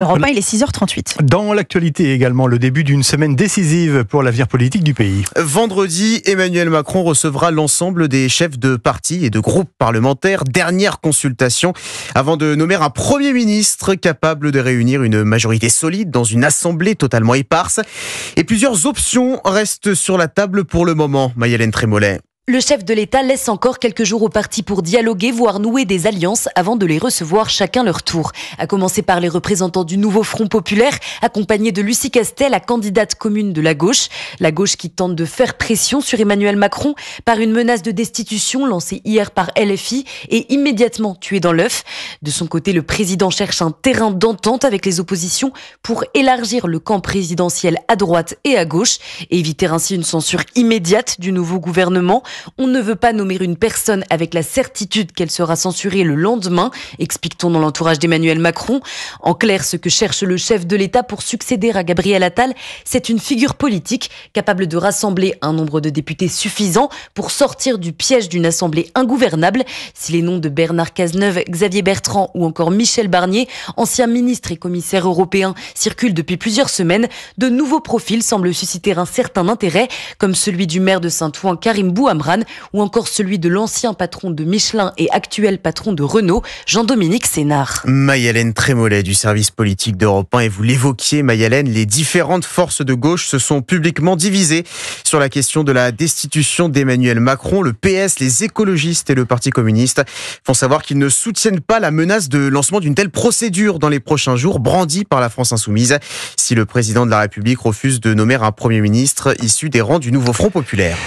Europe 1, il est 6h38. Dans l'actualité également, le début d'une semaine décisive pour l'avenir politique du pays. Vendredi, Emmanuel Macron recevra l'ensemble des chefs de partis et de groupes parlementaires. Dernière consultation avant de nommer un Premier ministre capable de réunir une majorité solide dans une assemblée totalement éparse. Et plusieurs options restent sur la table pour le moment. Maï-Hélène Trémollet. Le chef de l'État laisse encore quelques jours aux partis pour dialoguer, voire nouer des alliances avant de les recevoir chacun leur tour. À commencer par les représentants du nouveau Front populaire, accompagnés de Lucie Castel, la candidate commune de la gauche. La gauche qui tente de faire pression sur Emmanuel Macron par une menace de destitution lancée hier par LFI et immédiatement tuée dans l'œuf. De son côté, le président cherche un terrain d'entente avec les oppositions pour élargir le camp présidentiel à droite et à gauche et éviter ainsi une censure immédiate du nouveau gouvernement. On ne veut pas nommer une personne avec la certitude qu'elle sera censurée le lendemain, explique-t-on dans l'entourage d'Emmanuel Macron. En clair, ce que cherche le chef de l'État pour succéder à Gabriel Attal, c'est une figure politique capable de rassembler un nombre de députés suffisant pour sortir du piège d'une assemblée ingouvernable. Si les noms de Bernard Cazeneuve, Xavier Bertrand ou encore Michel Barnier, anciens ministres et commissaires européens, circulent depuis plusieurs semaines, de nouveaux profils semblent susciter un certain intérêt, comme celui du maire de Saint-Ouen, Karim Bouhamran, ou encore celui de l'ancien patron de Michelin et actuel patron de Renault, Jean-Dominique Sénard. Maï-Hélène Trémollet du service politique d'Europe 1. Et vous l'évoquiez, Maï-Hélène, les différentes forces de gauche se sont publiquement divisées sur la question de la destitution d'Emmanuel Macron. Le PS, les écologistes et le Parti communiste font savoir qu'ils ne soutiennent pas la menace de lancement d'une telle procédure dans les prochains jours, brandie par la France insoumise, si le président de la République refuse de nommer un Premier ministre issu des rangs du nouveau Front populaire.